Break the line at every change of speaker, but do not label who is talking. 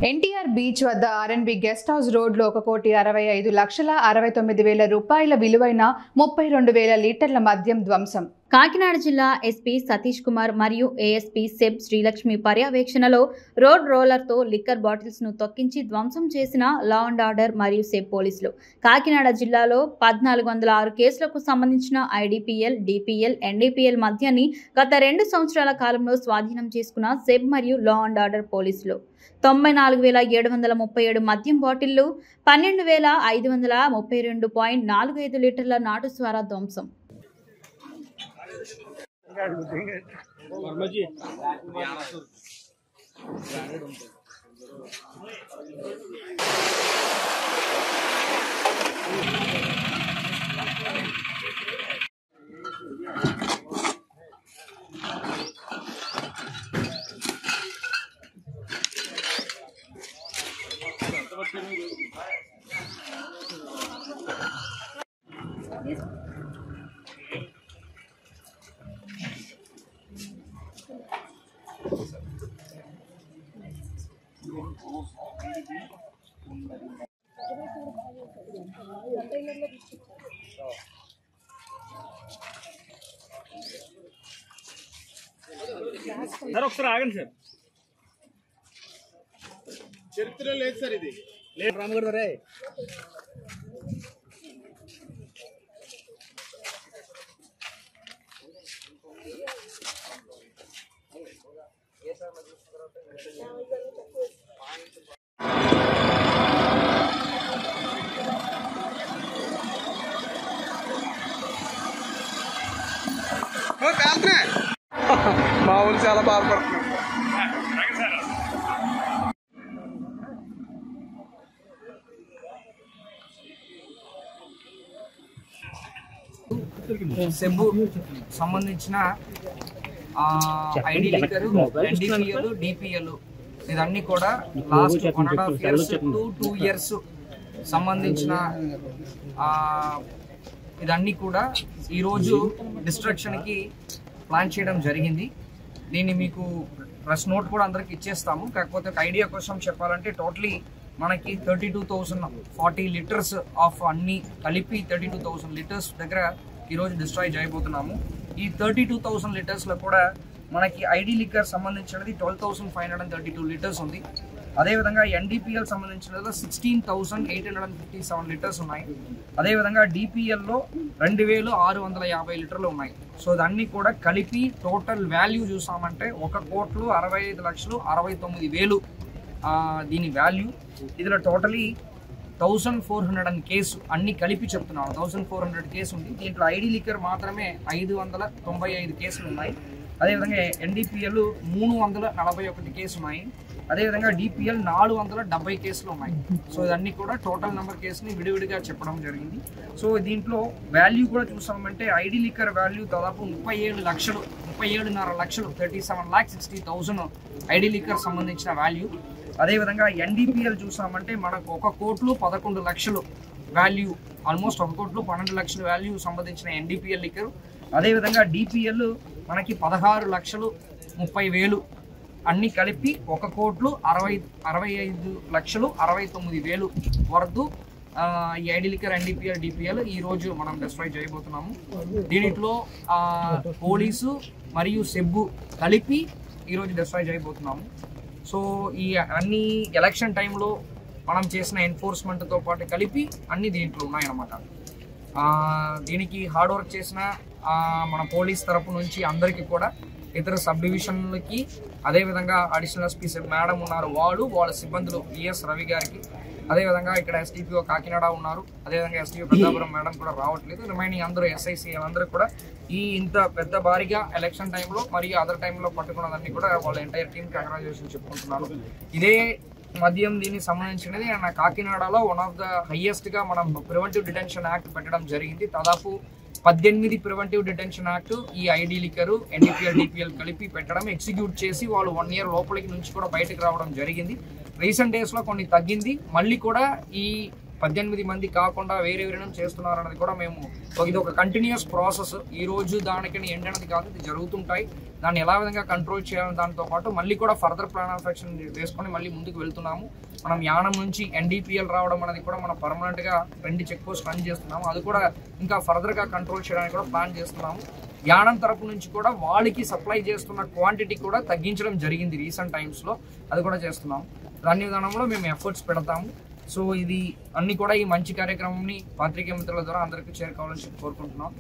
NTR beach వద్ద R&B guest house రోడ్లో 1,65,69,000 రూపాయల విలువైన 32,000 లీటర్ల మద్యం ధ్వంసం.
కాకినాడ జిల్లా ఎస్పీ సతీష్ కుమార్ మరియు ఏఎస్పీ సెబ్ శ్రీలక్ష్మి పర్యవేక్షణలో రోడ్ రోలర్తో లిక్కర్ బాటిల్స్ ను తొక్కించి ధ్వంసం చేసిన లా అండ్ ఆర్డర్ మరియు సెబ్ పోలీసులు. కాకినాడ జిల్లాలో 1406 కేసులకు సంబంధించిన ఐడిపిఎల్, డిపిఎల్, ఎన్డిపిఎల్ మద్యాన్ని గత 2 సంవత్సరాల కాలంలో స్వాధీనం చేసుకున్న సెబ్ మరియు లా అండ్ ఆర్డర్ పోలీసులు 94,737 మద్యం బాటిళ్లు, 12,532.45 లీటర్ల నాటుస్వారా ధ్వంసం.
సార్ ఒకసారి ఆగండి సార్.
చరిత్ర లేదు సార్, ఇది
లేదు రామగడ రే.
మా ఊళ్ళు చాలా బాధపడుతున్నారు.
సెబ్ సంబంధించిన ఐడి లిక్కర్, ఎన్డిపిఎల్, డిపిఎల్ ఇదన్నీ కూడా లాస్ట్ 1.5 years to 2 years సంబంధించిన ఇదన్నీ కూడా ఈరోజు డిస్ట్రక్షన్కి ప్లాన్ చేయడం జరిగింది. దీన్ని మీకు ప్రెస్ నోట్ కూడా అందరికి ఇచ్చేస్తాము. కాకపోతే ఒక ఐడియా కోసం చెప్పాలంటే టోటలీ మనకి 32,040 లీటర్స్ ఆఫ్ అన్ని కలిపి 32,000 లీటర్స్ దగ్గర ఈరోజు డిస్ట్రాయ్ చేయబోతున్నాము. ఈ 32,000 లీటర్స్లో కూడా మనకి ఐడి లిక్కర్ సంబంధించినది 12,532 లీటర్స్ ఉంది. అదేవిధంగా ఎన్డిపిఎల్ సంబంధించినది 16,857 లీటర్స్ ఉన్నాయి. అదేవిధంగా డిపిఎల్లో 2,650 లీటర్లు ఉన్నాయి. సో ఇదన్నీ కూడా కలిపి టోటల్ వాల్యూ చూసామంటే 1,65,69,000 దీని వాల్యూ. ఇందులో టోటలీ 1,400 కేసు అన్ని కలిపి చెప్తున్నాను. 1,400 కేసు ఉంది. దీంట్లో ఐడి లిక్కర్ మాత్రమే 595 కేసులు ఉన్నాయి. అదేవిధంగా ఎన్డిపిఎల్ 341 కేసు ఉన్నాయి. అదేవిధంగా డిపిఎల్ 470 కేసులు ఉన్నాయి. సో ఇదన్నీ కూడా టోటల్ నెంబర్ కేసుని విడివిడిగా చెప్పడం జరిగింది. సో దీంట్లో వాల్యూ కూడా చూసామంటే ఐడి లిక్కర్ వాల్యూ దాదాపు 37,5 లక్షలు 37,60,000 ఐడి లిక్కర్ సంబంధించిన వాల్యూ. అదేవిధంగా ఎన్డిపిఎల్ చూసామంటే మనకు 1,11,00,000 వాల్యూ, ఆల్మోస్ట్ 1,12,00,000 వాల్యూ సంబంధించిన ఎన్డిపిఎల్ లిక్కర్. అదేవిధంగా డిపిఎల్ మనకి 16,30,000 అన్ని కలిపి 1,65,69,000 వరకు ఈ ఐడి లిక్కర్, ఎన్డిపిఎల్, డిపిఎల్ ఈరోజు మనం డిస్ట్రాయ్ చేయబోతున్నాము. దీంట్లో పోలీసు మరియు సెబ్బు కలిపి ఈరోజు డిస్ట్రాయ్ చేయబోతున్నాము. సో ఈ అన్ని ఎలక్షన్ టైంలో మనం చేసిన ఎన్ఫోర్స్మెంట్తో పాటు కలిపి అన్ని దీంట్లో ఉన్నాయన్నమాట. దీనికి హార్డ్ వర్క్ చేసిన మన పోలీస్ తరపు నుంచి అందరికీ కూడా, ఇతర సబ్ డివిజన్లకి, అదేవిధంగా అడిషనల్ ఎస్పీ మేడం ఉన్నారు, వాళ్ళ సిబ్బందులు విఎస్ రవి గారికి, అదేవిధంగా ఇక్కడ ఎస్టీపీఓ కాకినాడ ఉన్నారు, అదేవిధంగా ఎస్టీపీ పెద్దాపురం మేడం కూడా రావట్లేదు. రిమైనింగ్ అందరూ ఎస్ఐసి అందరూ కూడా ఈ ఇంత పెద్ద భారీగా ఎలక్షన్ టైంలో మరియు అదర్ టైంలో పట్టుకున్నదాన్ని కూడా వాళ్ళ ఎంటైర్ టీమ్ కంగ్రాచులేషన్ చెప్పుకుంటున్నాను. ఇదే మద్యం దీనికి సంబంధించినది కాకినాడలో వన్ ఆఫ్ ద హైయెస్ట్గా మనం ప్రివెంటివ్ డిటెన్షన్ యాక్ట్ పెట్టడం జరిగింది. దాదాపు 18 ప్రివెంటివ్ డిటెన్షన్ యాక్ట్ ఈ ఐడి లిక్కరు, ఎన్డిపిఎల్, డిపిఎల్ కలిపి పెట్టడం, ఎగ్జిక్యూట్ చేసి వాళ్ళు 1 year లోపలికి నుంచి కూడా బయటకు రావడం జరిగింది. రీసెంట్ డేస్లో కొన్ని తగ్గింది. మళ్ళీ కూడా ఈ 18 మంది కాకుండా వేరే చేస్తున్నారు అన్నది కూడా మేము ఇది ఒక కంటిన్యూస్ ప్రాసెస్. ఈ రోజు దానికి ఎండ్ అనేది కాదు, ఇది జరుగుతుంటాయి. దాన్ని ఎలా విధంగా కంట్రోల్ చేయాలని దాంతో పాటు మళ్ళీ కూడా ఫర్దర్ ప్లాన్ ఆఫ్ యాక్షన్ వేసుకొని మళ్ళీ ముందుకు వెళ్తున్నాము. మనం యానం నుంచి ఎన్డీపీఎల్ రావడం అనేది కూడా మనం పర్మనెంట్ గా 2 చెక్ పోస్ట్ రన్ చేస్తున్నాము. అది కూడా ఇంకా ఫర్దర్ గా కంట్రోల్ చేయడానికి కూడా ప్లాన్ చేస్తున్నాము. యానం తరపు నుంచి కూడా వాళ్ళకి సప్లై చేస్తున్న క్వాంటిటీ కూడా తగ్గించడం జరిగింది రీసెంట్ టైమ్స్ లో, అది కూడా చేస్తున్నాము. దాని విధానంలో మేము ఎఫర్ట్స్ పెడతాము. సో ఇది అన్ని కూడా ఈ మంచి కార్యక్రమంని పాత్రికేయ మిత్రుల ద్వారా అందరికీ చేరుకోవాలని కోరుకుంటున్నాం.